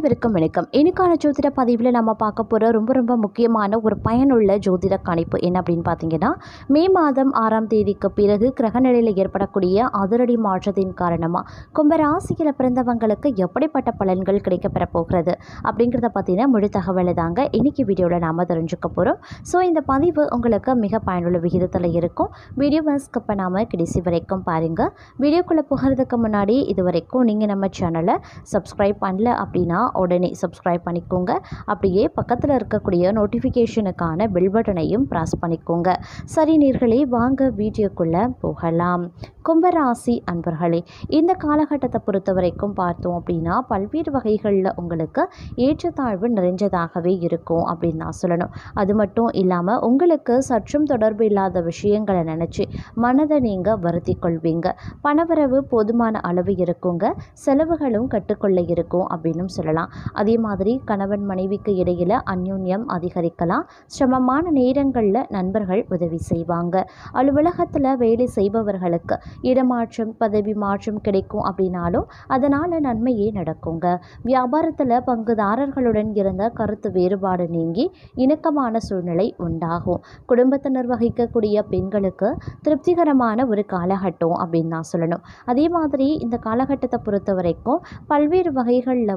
அனைவருக்கும் வணக்கம். இன்னைக்கான ஜோதிட பதிவில் நம்ம பார்க்க போகிற ரொம்ப முக்கியமான ஒரு பயனுள்ள ஜோதிட கணிப்பு என்ன அப்படின்னு பார்த்தீங்கன்னா, மே மாதம் 6ஆம் தேதிக்கு பிறகு கிரகநிலையில் ஏற்படக்கூடிய அதிரடி மாற்றத்தின் காரணமாக கும்பராசியில் பிறந்தவங்களுக்கு எப்படிப்பட்ட பலன்கள் கிடைக்கப்பெற போகிறது அப்படிங்கிறத பற்றின முழு தகவலை தாங்க இன்னைக்கு வீடியோவில் நாம் தெரிஞ்சுக்க போகிறோம். ஸோ இந்த பதிவு உங்களுக்கு மிக பயனுள்ள விகிதத்தில் இருக்கும். வீடியோவை ஸ்கிப் பண்ணாமல் கடைசி வரைக்கும் பாருங்கள். வீடியோக்குள்ளே போகிறதுக்கு முன்னாடி இது வரைக்கும் நீங்கள் நம்ம சேனலை சப்ஸ்கிரைப் பண்ணல அப்படின்னா உடனே சப்ஸ்கிரைப் பண்ணிக்கோங்க. அப்படியே பக்கத்தில் இருக்கக்கூடிய நோட்டிஃபிகேஷனுக்கான பெல் பட்டனையும் ப்ரெஸ் பண்ணிக்கோங்க. சரி நேயர்களே, வாங்க வீடியோக்குள்ளே போகலாம். கும்பராசி அன்பர்களே, இந்த காலகட்டத்தை பொறுத்த வரைக்கும் பார்த்தோம் அப்படின்னா பல்வேறு வகைகளில் உங்களுக்கு ஏற்றத்தாழ்வு நிறைஞ்சதாகவே இருக்கும் அப்படின்னு நான் சொல்லணும். அது மட்டும் இல்லாமல் உங்களுக்கு சற்றும் தொடர்பு இல்லாத விஷயங்களை நினச்சி மனதை நீங்கள் வருத்தி கொள்வீங்க. பணவரவு போதுமான அளவு இருக்குங்க, செலவுகளும் கட்டுக்கொள்ள இருக்கும் அப்படின்னு சொல்லலாம். அதே மாதிரி கணவன் மனைவிக்கு இடையில் அந்யோன்யம் அதிகரிக்கலாம். சிரமமான நேரங்களில் நண்பர்கள் உதவி செய்வாங்க. அலுவலகத்தில் வேலை செய்பவர்களுக்கு இடமாற்றம் பதவி மாற்றம் கிடைக்கும் அப்படின்னாலும் அதனால் நன்மையே நடக்குங்க. வியாபாரத்தில் பங்குதாரர்களுடன் இருந்த கருத்து வேறுபாடு நீங்கி இணக்கமான சூழ்நிலை உண்டாகும். குடும்பத்தினர் வகிக்கக்கூடிய பெண்களுக்கு திருப்திகரமான ஒரு காலகட்டம் அப்படின்னு தான் சொல்லணும். அதே மாதிரி இந்த காலகட்டத்தை பொறுத்த வரைக்கும் பல்வேறு வகைகளில்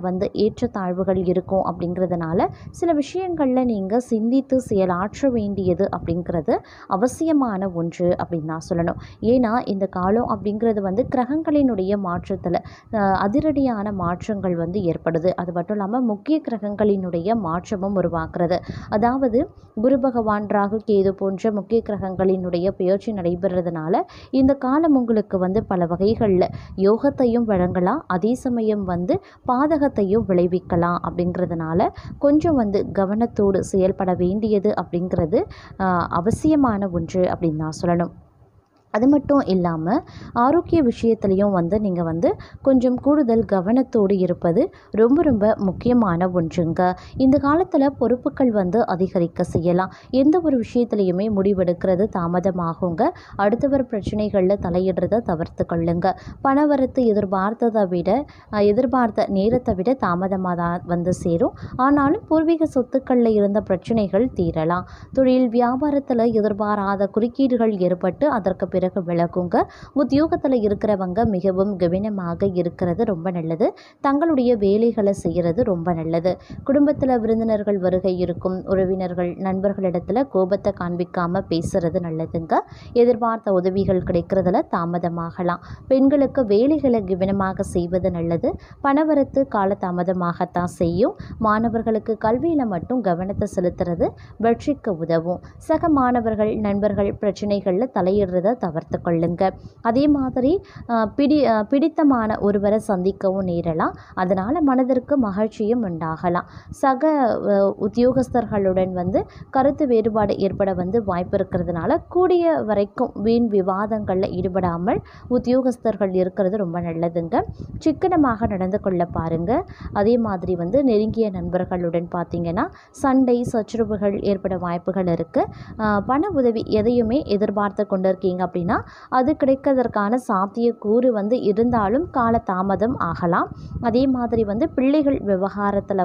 ஏற்றத்தாழ்வுகள் இருக்கும். அப்படிங்கிறதுனால சில விஷயங்களில் நீங்கள் சிந்தித்து செயலாற்ற வேண்டியது அப்படிங்கிறது அவசியமான ஒன்று அப்படின்னு நான் சொல்லணும். ஏன்னா இந்த காலம் அப்படிங்கிறது கிரகங்களினுடைய மாற்றத்தில் அதிரடியான மாற்றங்கள் ஏற்படுது. அது மட்டும் இல்லாமல் முக்கிய கிரகங்களினுடைய மாற்றமும் உருவாக்குறது. அதாவது குரு பகவான், ராகு, கேது போன்ற முக்கிய கிரகங்களினுடைய பெயர்ச்சி நடைபெறதுனால இந்த காலம் உங்களுக்கு பல வகைகளில் யோகத்தையும் வழங்கலாம், அதே சமயம் பாதகத்தையும் விளைவிக்கலாம். அப்படிங்கிறதுனால கொஞ்சம் கவனத்தோடு செயல்பட வேண்டியது அப்படிங்கிறது அவசியமான ஒன்று அப்படின்னு நான் சொல்லணும். அது மட்டும் இல்லாமல் ஆரோக்கிய விஷயத்துலையும் நீங்கள் கொஞ்சம் கூடுதல் கவனத்தோடு இருப்பது ரொம்ப முக்கியமான ஒன்றுங்க. இந்த காலத்தில் பொறுப்புகள் அதிகரிக்க செய்யலாம். எந்த ஒரு விஷயத்துலையுமே முடிவெடுக்கிறது தாமதமாகுங்க. அடுத்தவர் பிரச்சனைகளில் தலையிடுறதை தவிர்த்து கொள்ளுங்க. பணவரத்து எதிர்பார்த்த நேரத்தை விட தாமதமாக தான் சேரும். ஆனாலும் பூர்வீக சொத்துக்களில் இருந்த பிரச்சனைகள் தீரலாம். தொழில் வியாபாரத்தில் எதிர்பாராத குறுக்கீடுகள் ஏற்பட்டு அதற்கு பிறகு விலகுங்க. உத்தியோகத்தில் இருக்கிறவங்க மிகவும் கவனமாக இருக்கிறது ரொம்ப நல்லது. தங்களுடைய வேலைகளை செய்கிறது ரொம்ப நல்லது. குடும்பத்தில் விருந்தினர்கள் வருகை இருக்கும். உறவினர்கள் நண்பர்களிடத்தில் கோபத்தை காண்பிக்காம பேசுறது நல்லதுங்க. எதிர்பார்த்த உதவிகள் கிடைக்கிறதுல தாமதமாகலாம். பெண்களுக்கு வேலைகளை கவனமாக செய்வது நல்லது. பணவரத்து கால தாமதமாகத்தான் செய்யும். மாணவர்களுக்கு கல்வியில் மட்டும் கவனத்தை செலுத்துறது வெற்றிக்கு உதவும். சக மாணவர்கள் நண்பர்கள் பிரச்சனைகளில் தலையிடுறத தவிர்த்து கொள்ளுங்க. அதே மாதிரி பிடித்தமான ஒருவரை சந்திக்கவும் நேரலாம். அதனால் மனதிற்கு மகிழ்ச்சியும் உண்டாகலாம். சக உத்தியோகஸ்தர்களுடன் கருத்து வேறுபாடு ஏற்பட வாய்ப்பு இருக்கிறதுனால கூடிய வரைக்கும் வீண் விவாதங்களில் ஈடுபடாமல் உத்தியோகஸ்தர்கள் இருக்கிறது ரொம்ப நல்லதுங்க. சிக்கனமாக நடந்து கொள்ள பாருங்க. அதே மாதிரி நெருங்கிய நண்பர்களுடன் பார்த்தீங்கன்னா சண்டை சச்சரவுகள் ஏற்பட வாய்ப்புகள் இருக்குது. பண உதவி எதையுமே எதிர்பார்த்து கொண்டிருக்கீங்க அப்படின்னா அது கிடைக்கிறதற்கான சாத்தியக்கூறு இருந்தாலும் கால தாமதம் ஆகலாம். அதே மாதிரி பிள்ளைகள் விவகாரத்தில்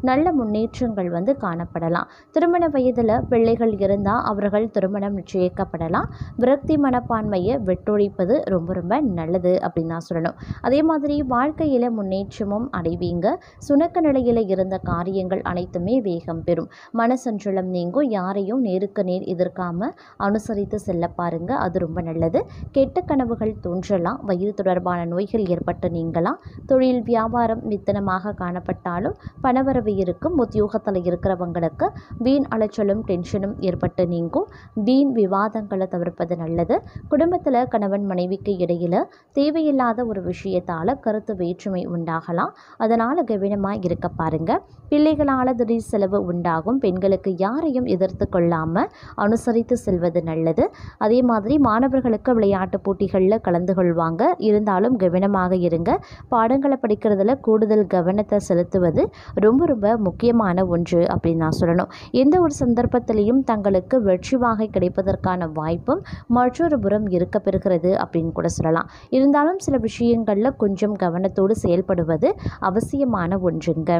நல்ல முன்னேற்றங்கள் காணப்படலாம். திருமண வயதில் பிள்ளைகள் இருந்தால் அவர்கள் திருமணம் நிச்சயிக்கப்படலாம். விரக்தி மனப்பான்மையை வெட்டொழிப்பது ரொம்ப நல்லது அப்படின்னு தான் சொல்லணும். அதே மாதிரி வாழ்க்கையில் முன்னேற்றமும் அடைவீங்க. சுணக்க நிலையில் இருந்த காரியங்கள் அனைத்துமே வேகம் பெறும். மனசஞ்சலம் நீங்கும். யாரையும் நேருக்கு நேர் எதிர்க்காம அனுசரித்து செல்ல பாருங்க, அது ரொம்ப நல்லது. கெட்ட கனவுகள் தோன்றலாம். வயிறு தொடர்பான நோய்கள் ஏற்பட்டு நீங்கலாம். தொழில் வியாபாரம் நித்தனமாக காணப்பட்டாலும் பணவரவு இருக்கும். உத்தியோகத்தில் இருக்கிறவங்களுக்கு வீண் அலைச்சலும் டென்ஷனும் ஏற்பட்டு நீங்கும். வீண் விவாதங்களை தவிர்ப்பது நல்லது. குடும்பத்தில் கணவன் மனைவிக்கு இடையில் தேவையில்லாத ஒரு விஷயத்தால் கருத்து வேற்றுமை உண்டாகலாம். அதனால் கவனமாக இருக்க பாருங்க. பிள்ளைகளால் திடீர் செலவு உண்டாகும். பெண்களுக்கு யாரையும் எதிர்த்து கொள்ளாமல் அனுசரித்து செல்வது நல்லது. அதே மாதிரி மாணவர்களுக்கு விளையாட்டு போட்டிகளில் கலந்து கொள்வாங்க. இருந்தாலும் கவனமாக இருங்க. பாடங்களை படிக்கிறதுல கூடுதல் கவனத்தை செலுத்துவது ரொம்ப ரொம்ப முக்கியமான ஒன்று அப்படின்னு நான் சொல்லணும். எந்த ஒரு சந்தர்ப்பத்திலையும் தங்களுக்கு வெற்றி வாகை கிடைப்பதற்கான வாய்ப்பும் மற்றொரு புறம் இருக்க பெறுகிறது அப்படின்னு கூட சொல்லலாம். இருந்தாலும் சில விஷயங்களில் கொஞ்சம் கவனத்தோடு செயல்படுவது அவசியமான ஒன்றுங்க.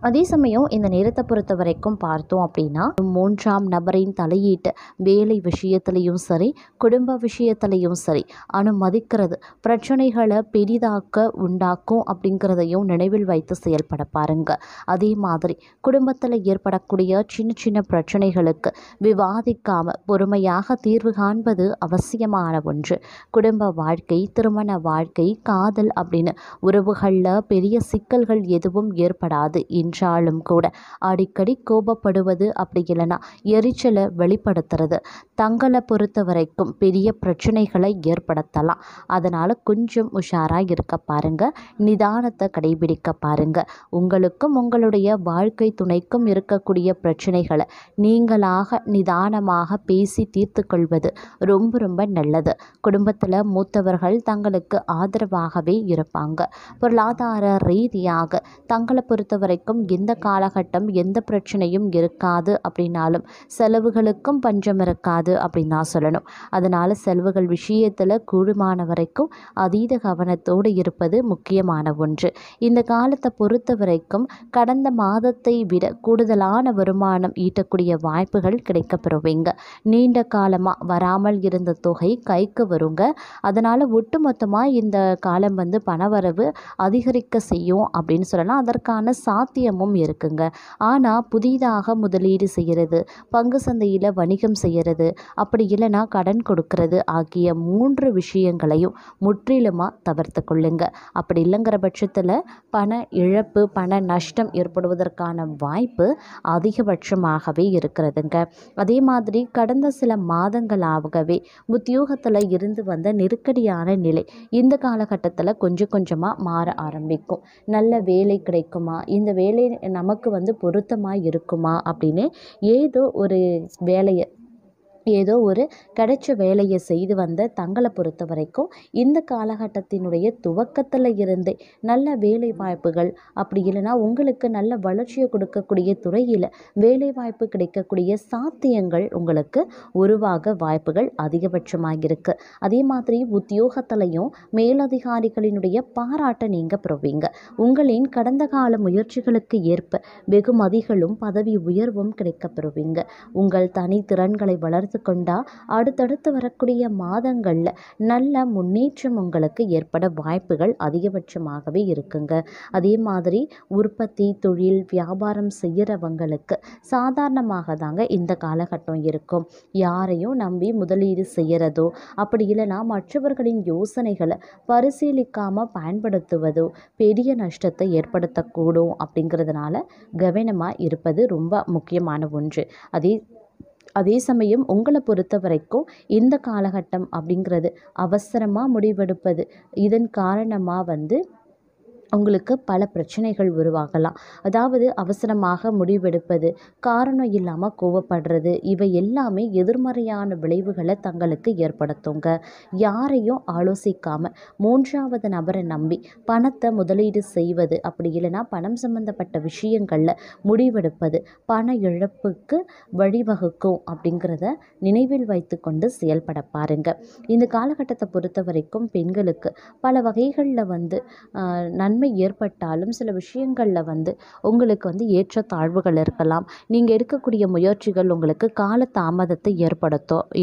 அதே சமயம் இந்த நேரத்தை பொறுத்த வரைக்கும் பார்த்தோம் அப்படின்னா, மூன்றாம் நபரின் தலையீட்டு வேலை விஷயத்திலையும் சரி, குடும்ப விஷயத்திலையும் சரி அனுமதிக்கிறது பிரச்சனைகளை பெரிதாக்க உண்டாக்கும் அப்படிங்கிறதையும் நினைவில் வைத்து செயல்பட பாருங்க. அதே மாதிரி குடும்பத்தில் ஏற்படக்கூடிய சின்ன சின்ன பிரச்சனைகளுக்கு விவாதிக்காம பொறுமையாக தீர்வு காண்பது அவசியமான ஒன்று. குடும்ப வாழ்க்கை, திருமண வாழ்க்கை, காதல் அப்படின்னு உறவுகளில் பெரிய சிக்கல்கள் எதுவும் ஏற்படாது என்றாலும் கூட அடிக்கடி கோபப்படுவது அப்படி இல்லைன்னா எரிச்சலை வெளிப்படுத்துறது தங்களை பொறுத்த வரைக்கும் பெரிய பிரச்சனைகளை ஏற்படுத்தலாம். அதனால் கொஞ்சம் உஷாராக இருக்க பாருங்க. நிதானத்தை கடைபிடிக்க பாருங்க. உங்களுக்கும் உங்களுடைய வாழ்க்கை துணைக்கும் இருக்கக்கூடிய பிரச்சனைகளை நீங்களாக நிதானமாக பேசி தீர்த்து கொள்வது ரொம்ப ரொம்ப நல்லது. குடும்பத்தில் மூத்தவர்கள் தங்களுக்கு ஆதரவாகவே இருப்பாங்க. பொருளாதார ரீதியாக தங்களை பொறுத்த வரைக்கும் எந்த காலகட்டம் எந்த பிரச்சனையும் இருக்காது அப்படின்னாலும் செலவுகளுக்கும் பஞ்சம் இருக்காது அப்படின்னு நான் சொல்லணும். அதனால் செலவுகள் விஷயத்தில் கூடுமான வரைக்கும் அதீத கவனத்தோடு இருப்பது முக்கியமான ஒன்று. இந்த காலத்தை பொறுத்த வரைக்கும் கடந்த மாதத்தை விட கூடுதலான வருமானம் ஈட்டக்கூடிய வாய்ப்புகள் கிடைக்கப்பெறுவீங்க. நீண்ட காலமாக வராமல் இருந்த தொகை கைக்கு வருங்க. அதனால் ஒட்டுமொத்தமாக இந்த காலம் பணவரவு அதிகரிக்க செய்யும் அப்படின்னு சொல்லலாம். அதற்கான சாத்தியமும் இருக்குங்க. ஆனால் புதிதாக முதலீடு செய்கிறது, பங்கு சந்தையில் வணிகம் செய்கிறது, அப்படி இல்லைன்னா கடன் கொடுக்கறது ஆகிய 3 விஷயங்களையும் முற்றிலுமாக தவிர்த்து கொள்ளுங்க. அப்படி இல்லைங்கிற பட்சத்தில் பண இழப்பு, பண நஷ்டம் ஏற்படுவதற்கான வாய்ப்பு அதிகபட்சமாகவே இருக்கிறதுங்க. அதே மாதிரி கடந்த சில மாதங்களாகவே உத்தியோகத்தில் இருந்து வந்த நெருக்கடியான நிலை இந்த காலகட்டத்தில் கொஞ்சம் கொஞ்சமாக மாற ஆரம்பிக்கும். நல்ல வேலை கிடைக்குமா, இந்த வேலை நமக்கு பொருத்தமாக இருக்குமா அப்படின்னு ஏதோ ஒரு கிடைச்ச வேலையை செய்து வந்த தங்களை பொறுத்த வரைக்கும் இந்த காலகட்டத்தினுடைய துவக்கத்தில் இருந்தே நல்ல வேலை வாய்ப்புகள் அப்படி இல்லைன்னா உங்களுக்கு நல்ல வளர்ச்சியை கொடுக்கக்கூடிய துறையில் வேலை வாய்ப்பு கிடைக்கக்கூடிய சாத்தியங்கள் உங்களுக்கு உருவாக வாய்ப்புகள் அதிகபட்சமாக இருக்குது. அதே மாதிரி உத்தியோகத்திலையும் மேலதிகாரிகளினுடைய பாராட்டை நீங்கள் பெறுவீங்க. உங்களின் கடந்த கால முயற்சிகளுக்கு ஏற்ப வெகுமதிகளும் பதவி உயர்வும் கிடைக்கப்பெறுவீங்க. உங்கள் தனித்திறன்களை வளர்த்து கொண்டா அடுத்தடுத்து வரக்கூடிய மாதங்களில் நல்ல முன்னேற்றம் உங்களுக்கு ஏற்பட வாய்ப்புகள் அதிகபட்சமாகவே இருக்குங்க. அதே மாதிரி உற்பத்தி, தொழில், வியாபாரம் செய்கிறவங்களுக்கு சாதாரணமாக தாங்க இந்த காலகட்டம் இருக்கும். யாரையும் நம்பி முதலீடு செய்கிறதோ அப்படி இல்லைன்னா மற்றவர்களின் யோசனைகளை பரிசீலிக்காமல் பயன்படுத்துவதோ பெரிய நஷ்டத்தை ஏற்படுத்தக்கூடும். அப்படிங்கிறதுனால கவனமாக இருப்பது ரொம்ப முக்கியமான ஒன்று. அதே சமயம் உங்களை பொறுத்த வரைக்கும் இந்த காலகட்டம் அப்படிங்கிறது அவசரமாக முடிவெடுப்பது, இதன் காரணமாக உங்களுக்கு பல பிரச்சனைகள் உருவாகலாம். அதாவது அவசரமாக முடிவெடுப்பது, காரணம் இல்லாமல் கோவப்படுறது, இவை எல்லாமே எதிர்மறையான விளைவுகளை தங்களுக்கு ஏற்படுத்துங்க. யாரையும் ஆலோசிக்காமல் 3வது நபரை நம்பி பணத்தை முதலீடு செய்வது அப்படி இல்லைன்னா பணம் சம்பந்தப்பட்ட விஷயங்களில் முடிவெடுப்பது பண இழப்புக்கு வழிவகுக்கும் அப்படிங்கிறத நினைவில் வைத்து கொண்டு செயல்பட பாருங்க. இந்த காலகட்டத்தை பொறுத்த வரைக்கும் பெண்களுக்கு பல வகைகளில் நன்மை ஏற்பட்டாலும் சில விஷயங்களில் உங்களுக்கு ஏற்ற தாழ்வுகள் இருக்கலாம். நீங்கள் எடுக்கக்கூடிய முயற்சிகள் உங்களுக்கு கால தாமதத்தை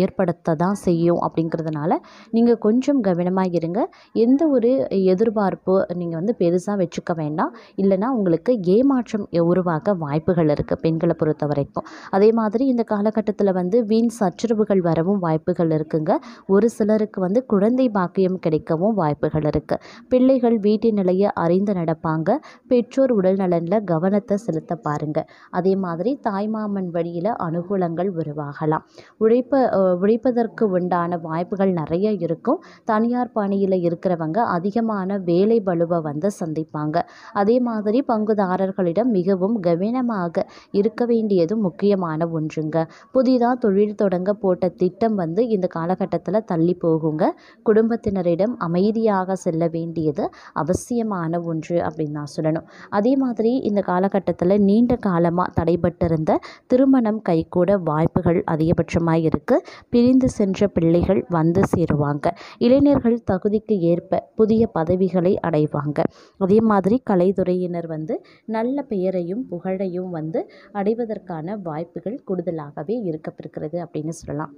ஏற்படுத்த தான் செய்யும். அப்படிங்கிறதுனால நீங்கள் கொஞ்சம் கவனமாக இருங்க. எந்த ஒரு எதிர்பார்ப்பு நீங்கள் பெருசாக வச்சுக்க வேண்டாம். இல்லைன்னா உங்களுக்கு ஏமாற்றம் உருவாக வாய்ப்புகள் இருக்குது பெண்களை பொறுத்த வரைக்கும். அதே மாதிரி இந்த காலகட்டத்தில் வீண் சச்சரவுகள் வரவும் வாய்ப்புகள் இருக்குங்க. ஒரு சிலருக்கு குழந்தை பாக்கியம் கிடைக்கவும் வாய்ப்புகள் இருக்குது. பிள்ளைகள் வீட்டின் நிலையை அறிந்து நடப்பாங்க. பெற்றோர் உடல் நலனில் கவனத்தை செலுத்த பாருங்க. அதே மாதிரி தாய்மாமன் வழியில் அனுகூலங்கள் உருவாகலாம். உழைப்பதற்கு உண்டான வாய்ப்புகள் நிறைய இருக்கும். தனியார் பணியில் இருக்கிறவங்க அதிகமான வேலை பளுவை வந்து சந்திப்பாங்க. அதே மாதிரி பங்குதாரர்களிடம் மிகவும் கவனமாக இருக்க வேண்டியதும் முக்கியமான ஒன்றுங்க. புதிதாக தொழில் தொடங்க போட்ட திட்டம் வந்து இந்த காலகட்டத்தில் தள்ளி போகுங்க. குடும்பத்தினரிடம் அமைதியாக செல்ல வேண்டியது அவசியமான ஒன்று அப்படின்னு நான் சொல்லணும். அதே மாதிரி இந்த காலகட்டத்தில் நீண்ட காலமாக தடைபட்டிருந்த திருமணம் கைகூட வாய்ப்புகள் அதிகபட்சமாக இருக்குது. பிரிந்து சென்ற பிள்ளைகள் வந்து சேருவாங்க. இளைஞர்கள் தகுதிக்கு ஏற்ப புதிய பதவிகளை அடைவாங்க. அதே மாதிரி கலைத்துறையினர் வந்து நல்ல பெயரையும் புகழையும் வந்து அடைவதற்கான வாய்ப்புகள் கூடுதலாகவே இருக்கப்பெறுகிறது அப்படின்னு சொல்லலாம்.